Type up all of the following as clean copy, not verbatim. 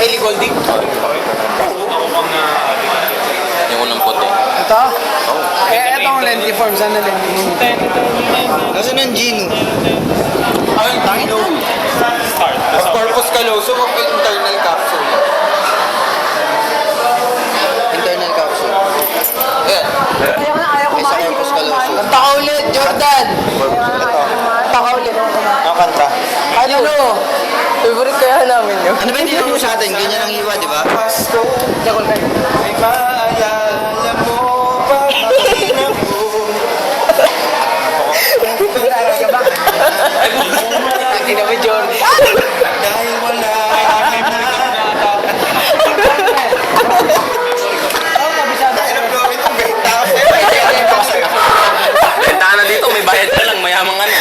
Ellie Golding? Yung unang puti. Ito? Eh, ito ang lengthy form. Saan na lengthy form? Nasaan ang Gino? Ay, tangin no. Of purpose callosum of internal capsule. Internal capsule. Ayan. Ayaw ko Isa corpus callosum. Kanta ka ulit, Jordan! Kanta ka ulit. Ang kanta. Ano? Favorite kaya namin yun. Ano ba yung tinuro sa atin? Ganyan ang hiwa, di ba? Jakol kayo. May maalala mo pa Hindi naman Jordan. dahil wala Benta ka na dito, may bayad ka lang, mayamang ka na.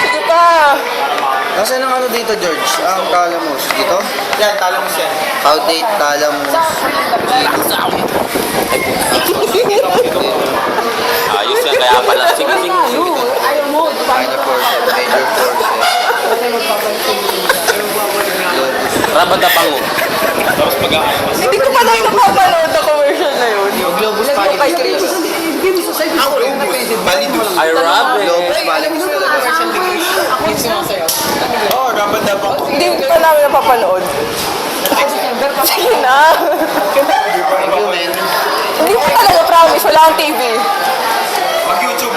Sige pa! Nasaan ang ano dito, George? Ang talamus. Dito? Yan, talamus yan. Outdate talamus. Ayos yan, kaya pala. Sige, sige. Ayaw mo. Minor forces, major forces. Rabada pango. Hindi ko pa lang napapanood na commercial na yun. Globus pallidus. Ang globus pallidus. I rub it. Globus pallidus talaga. Oo, rabada pa. Hindi ko pa namin napapanood. Sige na. Thank you, man. Hindi ko talaga promise. Wala akong TV. Mag-YouTube